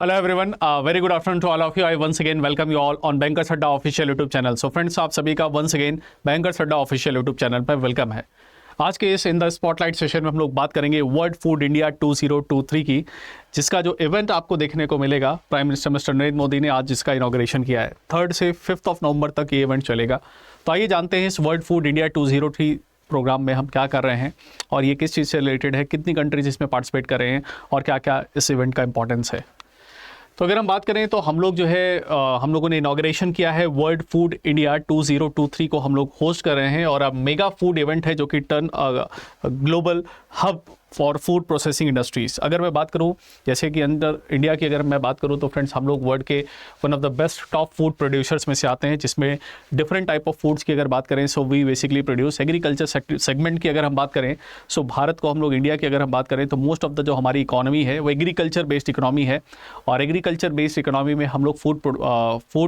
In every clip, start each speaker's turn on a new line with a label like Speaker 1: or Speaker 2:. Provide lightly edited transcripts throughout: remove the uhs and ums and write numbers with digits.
Speaker 1: Hello everyone, very good afternoon to all of you. I once again welcome you all on bankers Adda official YouTube channel. So friends, आप सभी का once again bankers Adda official YouTube channel पर welcome है. आज के इस in the spotlight session में हम लोग बात करेंगे वर्ल्ड फूड इंडिया 2023 की, जिसका जो इवेंट आपको देखने को मिलेगा, prime minister mister Narendra Modi ने आज जिसका इनॉग्रेशन किया है. 3 से 5 नवंबर तक ये इवेंट चलेगा. तो आइए जानते हैं इस वर्ल्ड फूड इंडिया 2023 प्रोग्राम में हम क्या कर रहे हैं और ये किस चीज़ से रिलेटेड है, कितनी कंट्रीज इसमें पार्टिसिपेट कर रहे हैं और क्या क्या इस इवेंट का इंपॉर्टेंस है. तो अगर हम बात करें तो हम लोग जो है हम लोगों ने इनॉग्रेशन किया है वर्ल्ड फूड इंडिया 2023 को हम लोग होस्ट कर रहे हैं. और अब मेगा फूड इवेंट है जो कि turn global hub for food processing industries. अगर मैं बात करूं जैसे कि अंदर इंडिया की अगर मैं बात करूं तो फ्रेंड्स, हम लोग वर्ल्ड के one of the best top food producers में से आते हैं, जिसमें डिफरेंट टाइप ऑफ फूड्स की अगर बात करें so we basically produce. Agriculture segment की अगर हम बात करें सो भारत को हम लोग इंडिया की अगर हम बात करें तो मोस्ट ऑफ द जो हमारी इकोनॉमी है वो एग्रीकल्चर बेस्ड इकोनॉमी है. और एग्रीकल्चर बेस्ड इकोनॉमी में हम लोग फूड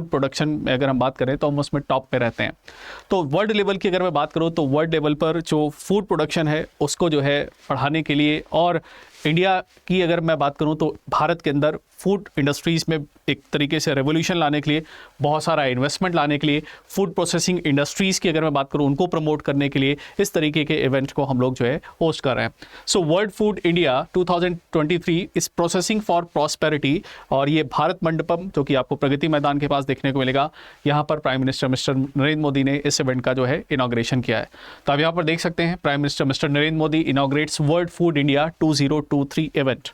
Speaker 1: प्रोडक्शन में अगर हम बात करें तो हम उसमें टॉप पे रहते हैं. तो वर्ल्ड लेवल की अगर मैं बात करूँ तो वर्ल्ड लेवल पर जो फूड प्रोडक्शन है उसको जो है बढ़ाने के लिए, और इंडिया की अगर मैं बात करूं तो भारत के अंदर फूड इंडस्ट्रीज़ में एक तरीके से रेवोल्यूशन लाने के लिए, बहुत सारा इन्वेस्टमेंट लाने के लिए, फूड प्रोसेसिंग इंडस्ट्रीज़ की अगर मैं बात करूं उनको प्रमोट करने के लिए इस तरीके के इवेंट को हम लोग जो है होस्ट कर रहे हैं. सो वर्ल्ड फूड इंडिया 2023 इस प्रोसेसिंग फॉर प्रॉस्पेरिटी, और ये भारत मंडपम जो कि आपको प्रगति मैदान के पास देखने को मिलेगा, यहाँ पर prime minister mister Narendra Modi ने इस इवेंट का जो है इनॉग्रेशन किया है. तो आप यहाँ पर देख सकते हैं prime minister mister Narendra Modi inaugurates world food India 2023 event.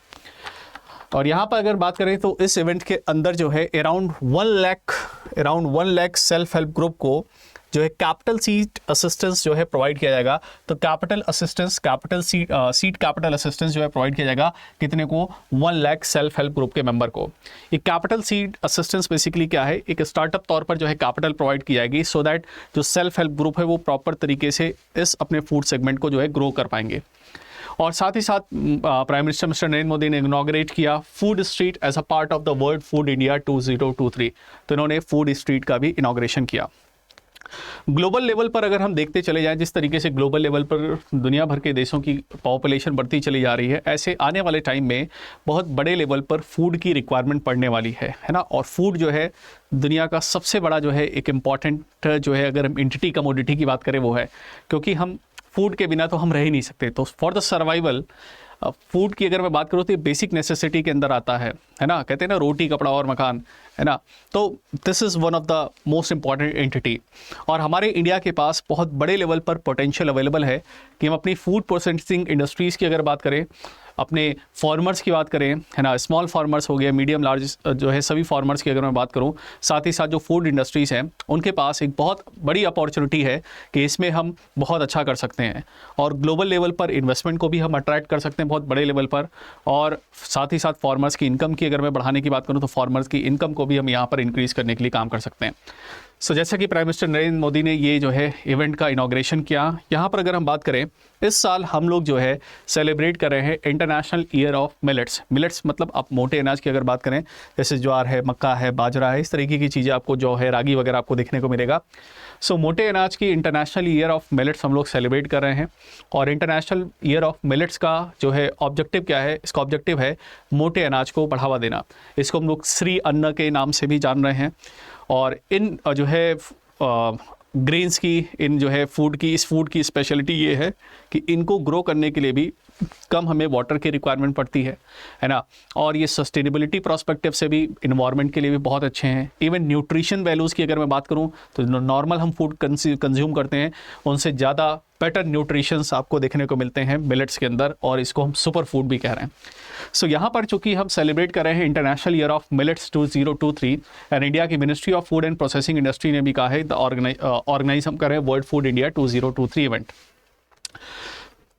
Speaker 1: और यहाँ पर अगर बात करें तो इस इवेंट के अंदर जो है around 1 lakh self help group को जो है कैपिटल सीड असिस्टेंस जो है प्रोवाइड किया जाएगा. तो कैपिटल सीड कैपिटल असिस्टेंस जो है प्रोवाइड किया जाएगा कितने को, 1 लाख सेल्फ हेल्प ग्रुप के मेंबर को. ये कैपिटल सीड असिस्टेंस बेसिकली क्या है, एक स्टार्टअप तौर पर जो है कैपिटल प्रोवाइड की जाएगी सो दैट जो सेल्फ हेल्प ग्रुप है वो प्रॉपर तरीके से इस अपने फूड सेगमेंट को जो है ग्रो कर पाएंगे. और साथ ही साथ prime minister mister Narendra Modi ने इनॉग्रेट किया food street as a part of the world food India 2023. तो इन्होंने फूड स्ट्रीट का भी इनॉग्रेशन किया. ग्लोबल लेवल पर अगर हम देखते चले जाएं, जिस तरीके से ग्लोबल लेवल पर दुनिया भर के देशों की पॉपुलेशन बढ़ती चली जा रही है, ऐसे आने वाले टाइम में बहुत बड़े लेवल पर फूड की रिक्वायरमेंट पड़ने वाली है ना. और फूड जो है दुनिया का सबसे बड़ा जो है एक इम्पॉर्टेंट जो है अगर हम एंटिटी कमोडिटी की बात करें वो है, क्योंकि हम फूड के बिना तो हम रह ही नहीं सकते. तो फॉर द सर्वाइवल फूड की अगर मैं बात करूँ तो ये बेसिक नेसेसिटी के अंदर आता है ना. कहते हैं ना रोटी कपड़ा और मकान, है ना. तो this is one of the most important entity. और हमारे इंडिया के पास बहुत बड़े लेवल पर पोटेंशियल अवेलेबल है कि हम अपनी फूड प्रोसेसिंग इंडस्ट्रीज़ की अगर बात करें, अपने फार्मर्स की बात करें, है ना, स्मॉल फार्मर्स हो गए, मीडियम लार्ज जो है सभी फार्मर्स की अगर मैं बात करूं, साथ ही साथ जो फूड इंडस्ट्रीज़ हैं उनके पास एक बहुत बड़ी अपॉर्चुनिटी है कि इसमें हम बहुत अच्छा कर सकते हैं. और ग्लोबल लेवल पर इन्वेस्टमेंट को भी हम अट्रैक्ट कर सकते हैं बहुत बड़े लेवल पर. और साथ ही साथ फार्मर्स की इनकम की अगर मैं बढ़ाने की बात करूँ तो फार्मर्स की इनकम को भी हम यहाँ पर इंक्रीज़ करने के लिए काम कर सकते हैं. सो जैसा कि प्राइम मिनिस्टर नरेंद्र मोदी ने ये जो है इवेंट का इनॉग्रेशन किया, यहाँ पर अगर हम बात करें इस साल हम लोग जो है सेलिब्रेट कर रहे हैं international year of millets. Millets मतलब आप मोटे अनाज की अगर बात करें, जैसे ज्वार है, मक्का है, बाजरा है, इस तरीके की चीज़ें आपको जो है रागी वगैरह आपको देखने को मिलेगा. सो मोटे अनाज की इंटरनेशनल ईयर ऑफ मिलेट्स हम लोग सेलिब्रेट कर रहे हैं. और इंटरनेशनल ईयर ऑफ मिलेट्स का जो है ऑब्जेक्टिव क्या है, इसका ऑब्जेक्टिव है मोटे अनाज को बढ़ावा देना. इसको हम लोग श्री अन्न के नाम से भी जान रहे हैं. और इन जो है ग्रेन्स की, इन जो है फूड की, इस फूड की स्पेशलिटी ये है कि इनको ग्रो करने के लिए भी कम हमें वाटर की रिक्वायरमेंट पड़ती है ना. और ये सस्टेनेबिलिटी प्रोस्पेक्टिव से भी इन्वायरमेंट के लिए भी बहुत अच्छे हैं. इवन न्यूट्रिशन वैल्यूज़ की अगर मैं बात करूं तो नॉर्मल हम फूड कंज्यूम करते हैं उनसे ज़्यादा बेटर न्यूट्रिशंस आपको देखने को मिलते हैं मिलेट्स के अंदर, और इसको हम सुपर फूड भी कह रहे हैं. सो यहाँ पर चूंकि हम सेलिब्रेट कर रहे हैं international year of millets 2023, and India की ministry of food and processing industry ने भी कहा है ऑर्गेनाइज हम कर रहे हैं वर्ल्ड फूड इंडिया 2023 इवेंट.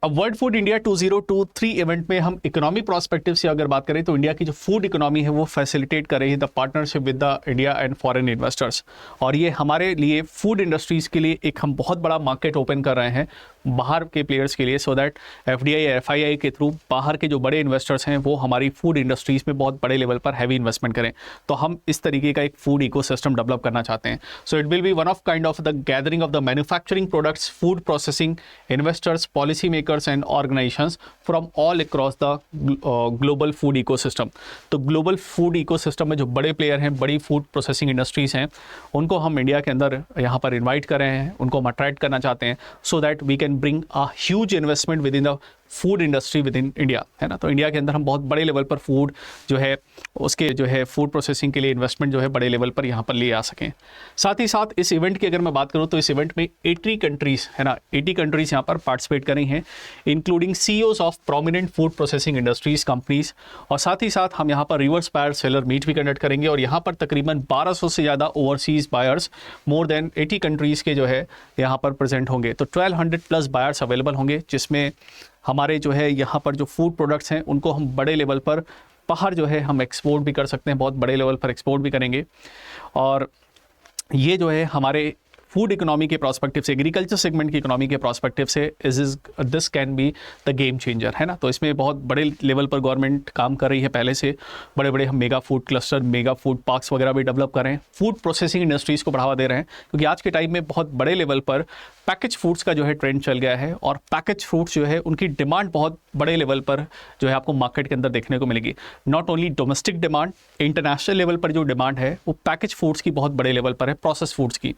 Speaker 1: अब वर्ल्ड फूड इंडिया 2023 इवेंट में हम इकोनॉमिक प्रोस्पेक्टिव से अगर बात करें तो इंडिया की जो फूड इकोनॉमी है वो फैसिलिटेट कर रही है the partnership with the India and foreign investors. और ये हमारे लिए फूड इंडस्ट्रीज़ के लिए एक हम बहुत बड़ा मार्केट ओपन कर रहे हैं बाहर के प्लेयर्स के लिए, सो दैट एफडीआई एफआईआई के थ्रू बाहर के जो बड़े इन्वेस्टर्स हैं वो हमारी फूड इंडस्ट्रीज़ में बहुत बड़े लेवल पर हैवी इन्वेस्टमेंट करें. तो हम इस तरीके का एक फूड इकोसिस्टम डेवलप करना चाहते हैं. So it will be one of kind of the gathering of the manufacturing products, food processing investors, policy makers, makers and organisations from all across the global food ecosystem. तो global food ecosystem में जो बड़े player हैं, बड़ी food processing industries हैं, उनको हम India के अंदर यहाँ पर इन्वाइट कर रहे हैं, उनको हम अट्रैक्ट करना चाहते हैं, so that we can bring a huge investment within the food industry within India, है ना। तो इंडिया के अंदर हम बहुत बड़े लेवल पर फूड जो है उसके जो है फूड प्रोसेसिंग के लिए इन्वेस्टमेंट जो है बड़े लेवल पर यहाँ पर ले आ सकें। साथ ही साथ इस इवेंट की अगर मैं बात करूँ तो इस इवेंट में 80 कंट्रीज़, है ना, 80 कंट्रीज़ यहाँ पर पार्टिसिपेट कर रही हैं, including CEOs of prominent food processing industries companies. और साथ ही साथ हम यहाँ पर रिवर्स बायर सेलर मीट भी कंडक्ट करेंगे और यहाँ पर तकरीबन 1200 से ज़्यादा overseas buyers more than 80 countries के जो है यहाँ पर प्रेजेंट होंगे। तो 1200+ बायर्स अवेलेबल होंगे, जिसमें हमारे जो है यहाँ पर जो फूड प्रोडक्ट्स हैं उनको हम बड़े लेवल पर बाहर जो है हम एक्सपोर्ट भी कर सकते हैं, बहुत बड़े लेवल पर एक्सपोर्ट भी करेंगे। और ये जो है हमारे फूड इकोनॉमी के प्रोस्पेक्टिव से, एग्रीकल्चर सेगमेंट की इकोनॉमी के प्रोस्पेक्टिव से this can be the game changer, है ना। तो इसमें बहुत बड़े लेवल पर गवर्नमेंट काम कर रही है पहले से, बड़े बड़े हम mega food cluster, mega food parks वगैरह भी डेवलप कर रहे हैं, फूड प्रोसेसिंग इंडस्ट्रीज़ को बढ़ावा दे रहे हैं, क्योंकि आज के टाइम में बहुत बड़े लेवल पर पैकेज फूड्स का जो है ट्रेंड चल गया है और पैकेज फूड्स जो है उनकी डिमांड बहुत बड़े लेवल पर जो है आपको मार्केट के अंदर देखने को मिलेगी। Not only domestic demand, international level पर जो डिमांड है वो पैकेज फूड्स की बहुत बड़े लेवल पर है, प्रोसेस फूड्स की।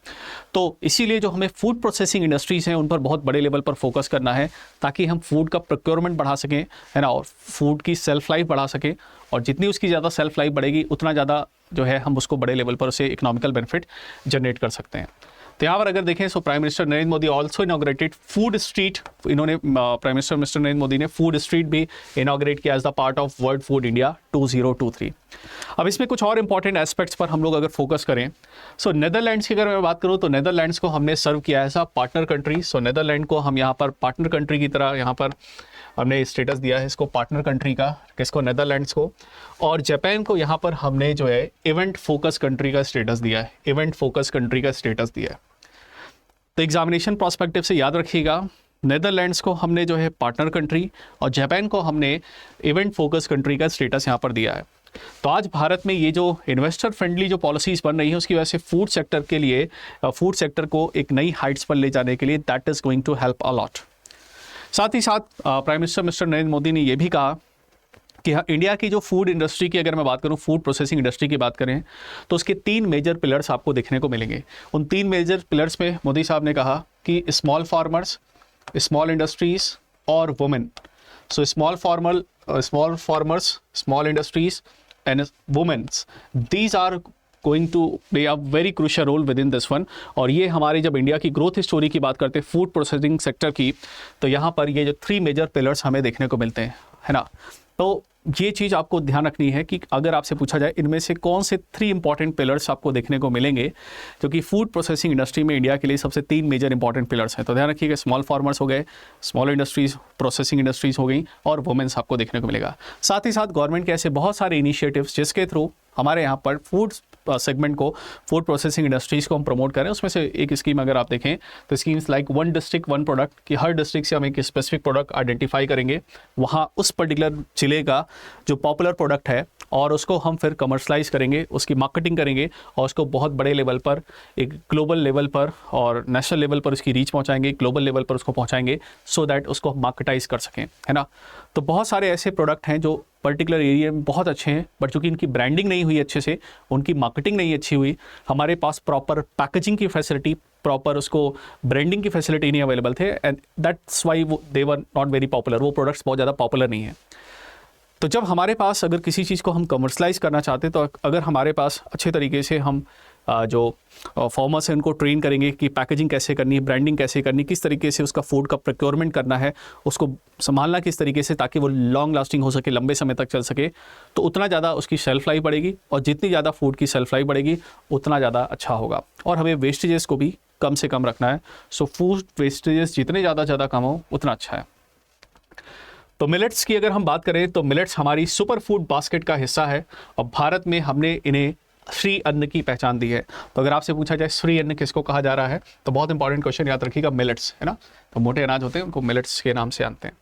Speaker 1: तो इसीलिए जो हमें फूड प्रोसेसिंग इंडस्ट्रीज़ हैं उन पर बहुत बड़े लेवल पर फोकस करना है, ताकि हम फूड का प्रोक्योरमेंट बढ़ा सकें, है ना, और फूड की सेल्फ लाइफ बढ़ा सकें। और जितनी उसकी ज़्यादा सेल्फ लाइफ बढ़ेगी उतना ज़्यादा जो है हम उसको बड़े लेवल पर उसे इकोनॉमिकल बेनिफिट जनरेट कर सकते हैं। तो यहाँ पर अगर देखें तो prime minister Narendra Modi also inaugurated food street, इन्होंने prime minister mister Narendra Modi ने फूड स्ट्रीट भी इनॉग्रेट किया as the part of world food India 2023। अब इसमें कुछ और इंपॉर्टेंट एस्पेक्ट्स पर हम लोग अगर फोकस करें, सो नेदरलैंड्स की अगर मैं बात करूँ तो नेदरलैंड्स को हमने सर्व किया as a partner country. So Netherlands को हम यहाँ पर पार्टनर कंट्री की तरह यहाँ पर हमने स्टेटस दिया है इसको पार्टनर कंट्री का, किसको, नेदरलैंड्स को। और जापान को यहाँ पर हमने जो है इवेंट फोकस कंट्री का स्टेटस दिया है, इवेंट फोकस कंट्री का स्टेटस दिया है। तो एग्जामिनेशन प्रोस्पेक्टिव से याद रखिएगा, नेदरलैंड्स को हमने जो है पार्टनर कंट्री और जापान को हमने इवेंट फोकस कंट्री का स्टेटस यहाँ पर दिया है। तो आज भारत में ये जो इन्वेस्टर फ्रेंडली जो पॉलिसीज़ बन रही हैं उसकी वजह से फूड सेक्टर के लिए, फूड सेक्टर को एक नई हाइट्स पर ले जाने के लिए that is going to help a lot. साथ ही साथ prime minister mister Narendra Modi ने यह भी कहा कि इंडिया की जो फूड इंडस्ट्री की अगर मैं बात करूं, फूड प्रोसेसिंग इंडस्ट्री की बात करें तो उसके 3 मेजर पिलर्स आपको देखने को मिलेंगे। उन 3 मेजर पिलर्स में मोदी साहब ने कहा कि स्मॉल फार्मर्स, स्मॉल इंडस्ट्रीज और women. So small farmers, small industries and womens, these are going to play a very crucial role within this one. और ये हमारे जब इंडिया की ग्रोथ स्टोरी की बात करते हैं फूड प्रोसेसिंग सेक्टर की, तो यहाँ पर ये जो 3 मेजर पिलर्स हमें देखने को मिलते हैं, है ना। तो ये चीज़ आपको ध्यान रखनी है कि अगर आपसे पूछा जाए इनमें से कौन से 3 इंपॉर्टेंट पिलर्स आपको देखने को मिलेंगे, क्योंकि फूड प्रोसेसिंग इंडस्ट्री में इंडिया के लिए सबसे 3 मेजर इंपॉर्टेंट पिलर्स हैं। तो ध्यान रखिएगा, स्मॉल फार्मर्स हो गए, स्मॉल इंडस्ट्रीज, प्रोसेसिंग इंडस्ट्रीज हो गई और वुमेन्स आपको देखने को मिलेगा। साथ ही साथ गवर्नमेंट के ऐसे बहुत सारे इनिशिएटिव्स जिसके थ्रू हमारे यहाँ पर फूड सेगमेंट को, फूड प्रोसेसिंग इंडस्ट्रीज़ को हम प्रमोट करें। उसमें से एक स्कीम अगर आप देखें तो स्कीम्स लाइक 1 डिस्ट्रिक्ट 1 प्रोडक्ट, कि हर डिस्ट्रिक्ट से हम एक स्पेसिफिक प्रोडक्ट आइडेंटिफाई करेंगे, वहाँ उस पर्टिकुलर जिले का जो पॉपुलर प्रोडक्ट है और उसको हम फिर कमर्शलाइज करेंगे, उसकी मार्केटिंग करेंगे और उसको बहुत बड़े लेवल पर, एक ग्लोबल लेवल पर और नेशनल लेवल पर उसकी रीच पहुँचाएंगे, ग्लोबल लेवल पर उसको पहुँचाएंगे, सो दैट उसको मार्केटाइज कर सकें, है ना। तो बहुत सारे ऐसे प्रोडक्ट हैं जो पर्टिकुलर एरिया में बहुत अच्छे हैं, बट चूंकि इनकी ब्रांडिंग नहीं हुई अच्छे से, उनकी मार्केटिंग नहीं अच्छी हुई, हमारे पास प्रॉपर पैकेजिंग की फैसिलिटी, प्रॉपर उसको ब्रांडिंग की फैसिलिटी नहीं अवेलेबल थे, and that's why they were not very popular, वो प्रोडक्ट्स बहुत ज़्यादा पॉपुलर नहीं है। तो जब हमारे पास अगर किसी चीज़ को हम कमर्शलाइज करना चाहते हैं, तो अगर हमारे पास अच्छे तरीके से हम जो फार्मर्स हैं उनको ट्रेन करेंगे कि पैकेजिंग कैसे करनी है, ब्रांडिंग कैसे करनी, किस तरीके से उसका फूड का प्रोक्योरमेंट करना है, उसको संभालना किस तरीके से ताकि वो लॉन्ग लास्टिंग हो सके, लंबे समय तक चल सके, तो उतना ज़्यादा उसकी शेल्फ लाइफ बढ़ेगी और जितनी ज़्यादा फूड की शेल्फ लाइफ बढ़ेगी उतना ज़्यादा अच्छा होगा। और हमें वेस्टेजेस को भी कम से कम रखना है। सो फूड वेस्टेजेस जितने ज़्यादा कम हो उतना अच्छा है। तो मिलेट्स की अगर हम बात करें तो मिलेट्स हमारी सुपर फूड बास्केट का हिस्सा है और भारत में हमने इन्हें श्री अन्न की पहचान दी है। तो अगर आपसे पूछा जाए श्री अन्न किसको कहा जा रहा है, तो बहुत इंपॉर्टेंट क्वेश्चन याद रखिएगा, मिलेट्स, है ना। तो मोटे अनाज होते हैं उनको मिलेट्स के नाम से जानते हैं।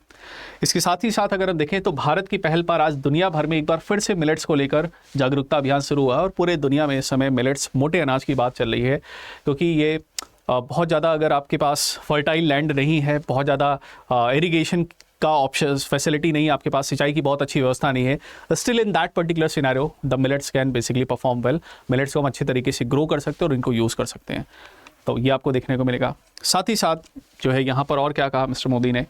Speaker 1: इसके साथ ही साथ अगर हम देखें तो भारत की पहल पर आज दुनिया भर में एक बार फिर से मिलेट्स को लेकर जागरूकता अभियान शुरू हुआ और पूरे दुनिया में इस समय मिलेट्स, मोटे अनाज की बात चल रही है, क्योंकि ये बहुत ज़्यादा अगर आपके पास फर्टाइल लैंड नहीं है, बहुत ज़्यादा इरिगेशन का ऑप्शन फैसिलिटी नहीं है आपके पास, सिंचाई की बहुत अच्छी व्यवस्था नहीं है, still in that particular scenario the millets can basically perform well. Millets को हम अच्छे तरीके से ग्रो कर सकते हैं और इनको यूज़ कर सकते हैं, तो ये आपको देखने को मिलेगा। साथ ही साथ जो है यहाँ पर और क्या कहा मिस्टर मोदी ने,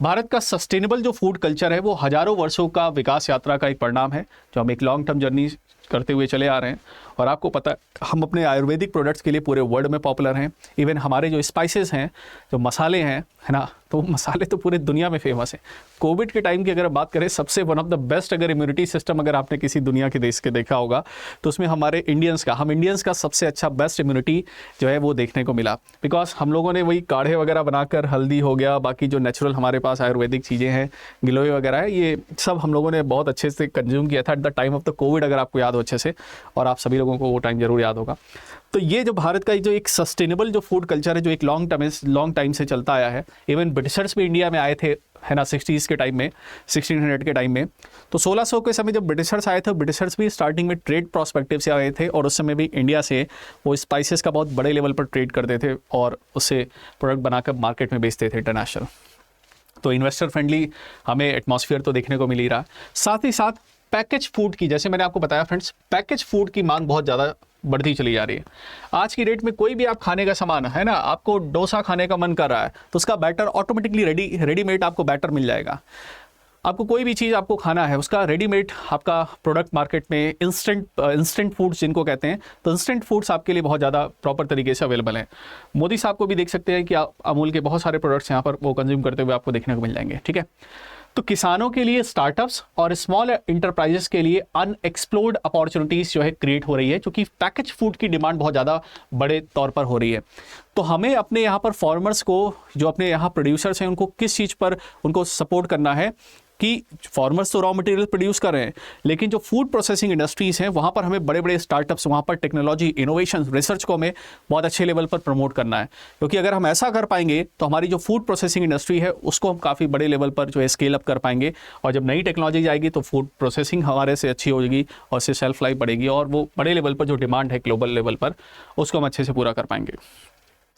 Speaker 1: भारत का सस्टेनेबल जो फूड कल्चर है वो हज़ारों वर्षों का विकास यात्रा का एक परिणाम है, जो हम एक लॉन्ग टर्म जर्नी करते हुए चले आ रहे हैं। और आपको पता है हम अपने आयुर्वेदिक प्रोडक्ट्स के लिए पूरे वर्ल्ड में पॉपुलर हैं। इवन हमारे जो स्पाइसेस हैं, जो मसाले हैं, है ना, तो मसाले तो पूरे दुनिया में फेमस हैं। कोविड के टाइम की अगर बात करें, सबसे वन ऑफ द बेस्ट अगर इम्यूनिटी सिस्टम अगर आपने किसी दुनिया के देश के देखा होगा तो उसमें हमारे हम इंडियंस का सबसे अच्छा बेस्ट इम्यूनिटी जो है वो देखने को मिला, बिकॉज हम लोगों ने वही काढ़े वगैरह बनाकर, हल्दी हो गया, बाकी जो नेचुरल हमारे पास आयुर्वेदिक चीज़ें हैं, गिलोय वगैरह है, ये सब हम लोगों ने बहुत अच्छे से कंज्यूम किया था at the time of the Covid, अगर आपको याद हो अच्छे से, और आप सभी लोगों को वो टाइम जरूर याद होगा। तो ये जो भारत का जो एक सस्टेनेबल जो फूड कल्चर है, जो एक लॉन्ग टाइम से चलता आया है, इवन ब्रिटिशर्स भी इंडिया में आए थे, है ना, 60s के टाइम में, 1600 के टाइम में। तो 1600 के समय जब ब्रिटिशर्स आए थे, ब्रिटिशर्स भी स्टार्टिंग में ट्रेड प्रोस्पेक्टिव से आए थे, और उस समय भी इंडिया से वो स्पाइसेस का बहुत बड़े लेवल पर ट्रेड करते थे और उससे प्रोडक्ट बनाकर मार्केट में बेचते थे इंटरनेशनल। तो इन्वेस्टर फ्रेंडली हमें एटमॉस्फेयर तो देखने को मिल ही रहा। साथ ही साथ पैकेज फूड की, जैसे मैंने आपको बताया फ्रेंड्स, पैकेज फूड की मांग बहुत ज़्यादा बढ़ती चली जा रही है। आज की डेट में कोई भी आप खाने का सामान है ना, आपको डोसा खाने का मन कर रहा है तो उसका बैटर ऑटोमेटिकली रेडीमेड आपको बैटर मिल जाएगा। आपको कोई भी चीज़ आपको खाना है, उसका रेडीमेड आपका प्रोडक्ट मार्केट में इंस्टेंट फूड्स जिनको कहते हैं, तो इंस्टेंट फूड्स आपके लिए बहुत ज़्यादा प्रॉपर तरीके से अवेलेबल हैं। मोदी साहब को भी देख सकते हैं कि आप अमूल के बहुत सारे प्रोडक्ट्स यहाँ पर वो कंज्यूम करते हुए आपको देखने को मिल जाएंगे। ठीक है, तो किसानों के लिए, स्टार्टअप्स और स्मॉल इंटरप्राइजेस के लिए अनएक्सप्लोर्ड अपॉर्चुनिटीज जो है क्रिएट हो रही है, क्योंकि पैकेज फूड की डिमांड बहुत ज़्यादा बड़े तौर पर हो रही है। तो हमें अपने यहाँ पर फार्मर्स को, जो अपने यहाँ प्रोड्यूसर्स हैं, उनको किस चीज़ पर उनको सपोर्ट करना है कि फार्मर्स तो रॉ मटेरियल प्रोड्यूस कर रहे हैं, लेकिन जो फूड प्रोसेसिंग इंडस्ट्रीज़ हैं वहाँ पर हमें बड़े बड़े स्टार्टअप्स, वहाँ पर टेक्नोलॉजी, इनोवेशन, रिसर्च को हमें बहुत अच्छे लेवल पर प्रमोट करना है। क्योंकि अगर हम ऐसा कर पाएंगे तो हमारी जो फूड प्रोसेसिंग इंडस्ट्री है उसको हम काफ़ी बड़े लेवल पर जो है स्केल अप कर पाएंगे, और जब नई टेक्नोलॉजी जाएगी तो फूड प्रोसेसिंग हमारे से अच्छी होगी और उससे सेल्फ लाइफ बढ़ेगी, और वो बड़े लेवल पर जो डिमांड है ग्लोबल लेवल पर उसको हम अच्छे से पूरा कर पाएंगे।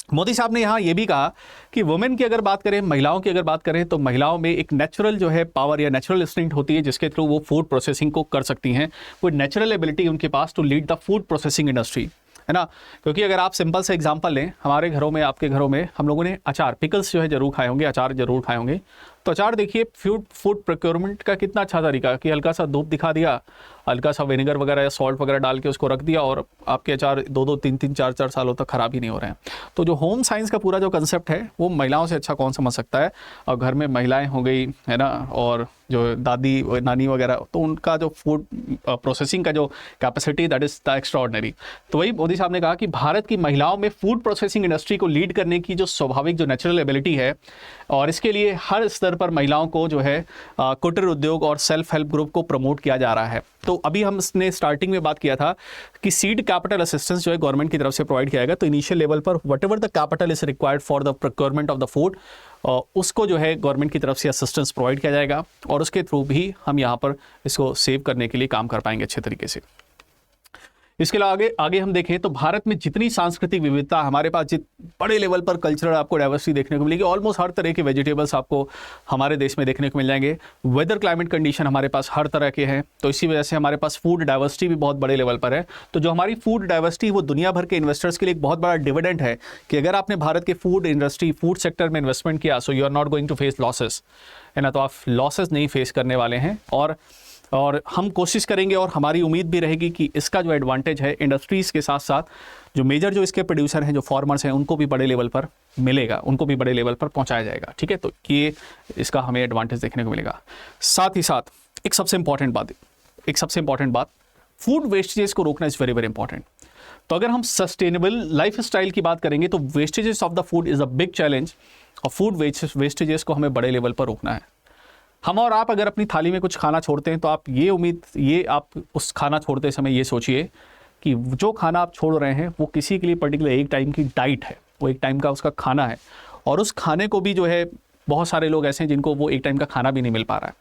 Speaker 1: मोदी साहब ने यहाँ ये भी कहा कि वुमेन की अगर बात करें, महिलाओं की अगर बात करें, तो महिलाओं में एक नेचुरल जो है पावर या नेचुरल इंस्टिंक्ट होती है जिसके थ्रू वो फूड प्रोसेसिंग को कर सकती हैं। वो नेचुरल एबिलिटी उनके पास to lead the food processing industry, है ना। क्योंकि अगर आप सिंपल से एग्जांपल लें, हमारे घरों में, आपके घरों में हम लोगों ने अचार, पिकल्स जो है जरूर खाए होंगे, अचार जरूर खाए होंगे। तो अचार देखिए, फूड प्रोक्योरमेंट का कितना अच्छा तरीका कि हल्का सा धूप दिखा दिया, हल्का सा विनेगर वगैरह या सॉल्ट वगैरह डाल के उसको रख दिया, और आपके अचार 2-2, 3-3, 4-4 सालों तक खराब ही नहीं हो रहे हैं। तो जो होम साइंस का पूरा जो कंसेप्ट है वो महिलाओं से अच्छा कौन समझ सकता है। और घर में महिलाएं हो गई, है ना, और जो दादी नानी वगैरह, तो उनका जो फूड प्रोसेसिंग का जो capacity, that is the extraordinary. तो वही मोदी साहब ने कहा कि भारत की महिलाओं में फूड प्रोसेसिंग इंडस्ट्री को लीड करने की जो स्वाभाविक, जो नेचुरल एबिलिटी है, और इसके लिए हर स्तर पर महिलाओं को जो है कुटीर उद्योग और सेल्फ हेल्प ग्रुप को प्रमोट किया जा रहा है। तो अभी हमने स्टार्टिंग में बात किया था कि सीड कैपिटल असिस्टेंस जो है गवर्नमेंट की तरफ से प्रोवाइड किया जाएगा। तो इनिशियल लेवल पर what ever the capital is required for the procurement of the food, उसको जो है गवर्नमेंट की तरफ से असिस्टेंस प्रोवाइड किया जाएगा, और उसके थ्रू भी हम यहाँ पर इसको सेव करने के लिए काम कर पाएंगे अच्छे तरीके से। इसके अलावा आगे हम देखें तो भारत में जितनी सांस्कृतिक विविधता, हमारे पास बड़े लेवल पर कल्चरल आपको डाइवर्सिटी देखने को मिलेगी। ऑलमोस्ट हर तरह के वेजिटेबल्स आपको हमारे देश में देखने को मिल जाएंगे। वेदर क्लाइमेट कंडीशन हमारे पास हर तरह के हैं, तो इसी वजह से हमारे पास फूड डाइवर्सिटी भी बहुत बड़े लेवल पर है। तो जो हमारी फूड डाइवर्सिटी, वो दुनिया भर के इन्वेस्टर्स के लिए एक बहुत बड़ा डिविडेंड है कि अगर आपने भारत के फूड इंडस्ट्री, फूड सेक्टर में इन्वेस्टमेंट किया, so you are not going to face losses, है ना। तो आप लॉसेस नहीं फेस करने वाले हैं, और हम कोशिश करेंगे, और हमारी उम्मीद भी रहेगी कि इसका जो एडवांटेज है इंडस्ट्रीज़ के साथ साथ जो मेजर जो इसके प्रोड्यूसर हैं, जो फार्मर्स हैं, उनको भी बड़े लेवल पर मिलेगा, उनको भी बड़े लेवल पर पहुंचाया जाएगा। ठीक है, तो ये इसका हमें एडवांटेज देखने को मिलेगा। साथ ही साथ एक सबसे इंपॉर्टेंट बात, फूड वेस्टेजेस को रोकना इज़ वेरी वेरी इंपॉर्टेंट। तो अगर हम सस्टेनेबल लाइफ स्टाइल की बात करेंगे तो vestiges of the food is a big challenge, और फूड वेस्टेजेस को हमें बड़े लेवल पर रोकना है। हम और आप अगर अपनी थाली में कुछ खाना छोड़ते हैं तो आप उस खाना छोड़ते समय ये सोचिए कि जो खाना आप छोड़ रहे हैं वो किसी के लिए पर्टिकुलर एक टाइम की डाइट है, वो एक टाइम का उसका खाना है, और उस खाने को भी जो है बहुत सारे लोग ऐसे हैं जिनको वो एक टाइम का खाना भी नहीं मिल पा रहा है।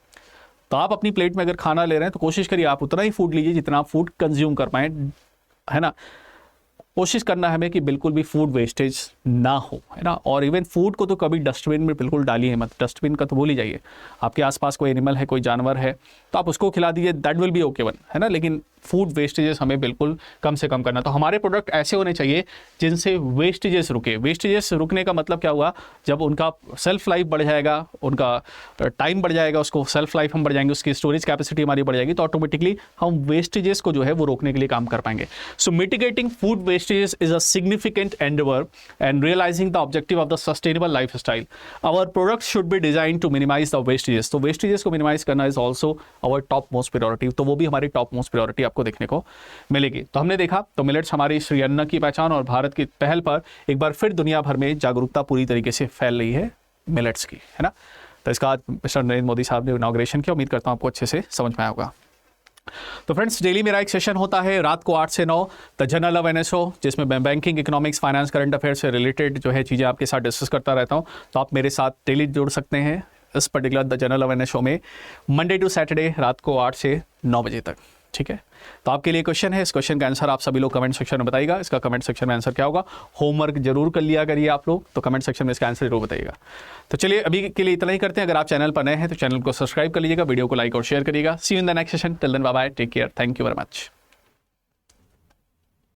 Speaker 1: तो आप अपनी प्लेट में अगर खाना ले रहे हैं तो कोशिश करिए आप उतना ही फूड लीजिए जितना आप फूड कंज्यूम कर पाएँ, है ना। कोशिश करना है हमें कि बिल्कुल भी फूड वेस्टेज ना हो, है ना। और इवन फूड को तो कभी डस्टबिन में बिल्कुल डालिए मत, डस्टबिन का तो भूल ही जाइए। आपके आसपास कोई एनिमल है, कोई जानवर है, तो आप उसको खिला दीजिए, that will be okay one, है ना। लेकिन फूड वेस्टेजेस हमें बिल्कुल कम से कम करना। तो हमारे प्रोडक्ट ऐसे होने चाहिए जिनसे वेस्टेजेस रुके। वेस्टेजेस रुकने का मतलब क्या हुआ, जब उनका सेल्फ लाइफ बढ़ जाएगा, उनका टाइम बढ़ जाएगा, उसको सेल्फ लाइफ हम बढ़ जाएंगे, उसकी स्टोरेज कैपेसिटी हमारी बढ़ जाएगी, तो ऑटोमेटिकली हम वेस्टेजेस को जो है वो रोकने के लिए काम कर पाएंगे। So mitigating food wastages is a significant endeavour and realising the objective of the sustainable life style. Our products should be design to minimise the wastages. तो वेस्टेजेस को मिनिमाइज करना is also our top most priority. तो वो भी हमारी top most priority आपको देखने को मिलेगी। तो हमने देखा तो मिलेट्स हमारी श्री अन्न की पहचान और भारत की पहल पर एक बार फिर दुनिया भर में जागरूकता पूरी तरीके से फैल रही है मिलेट्स की, है ना। तो इसका आज मिस्टर नरेंद्र मोदी साहब ने इनॉग्रेशन किया। उम्मीद करता हूं आपको अच्छे से समझ में आया होगा। तो फ्रेंड्स, डेली मेरा एक सेशन होता है रात को 8 से 9 द जर्नल ऑफ एनएसओ, जिसमें मैं banking, economics, finance, current affair से रिलेटेड जो है चीज़ें आपके साथ डिस्कस करता रहता हूं। तो आप मेरे साथ डेली जुड़ सकते हैं इस particular the journal of NSO में, मंडे टू सैटरडे रात को 8 से 9 बजे तक, ठीक है। तो आपके लिए क्वेश्चन है, इस क्वेश्चन का आंसर आप सभी लोग कमेंट सेक्शन में बताइएगा। इसका कमेंट सेक्शन में आंसर क्या होगा, होमवर्क जरूर कर लिया करिए आप लोग, तो कमेंट सेक्शन में इसका आंसर जरूर बताइएगा। तो चलिए अभी के लिए इतना ही करते हैं। अगर आप चैनल पर नए हैं तो चैनल को सब्सक्राइब कर लीजिएगा, वीडियो को लाइक और शेयर करिएगा। See you in the next session, till then bye bye, take care, thank you very much.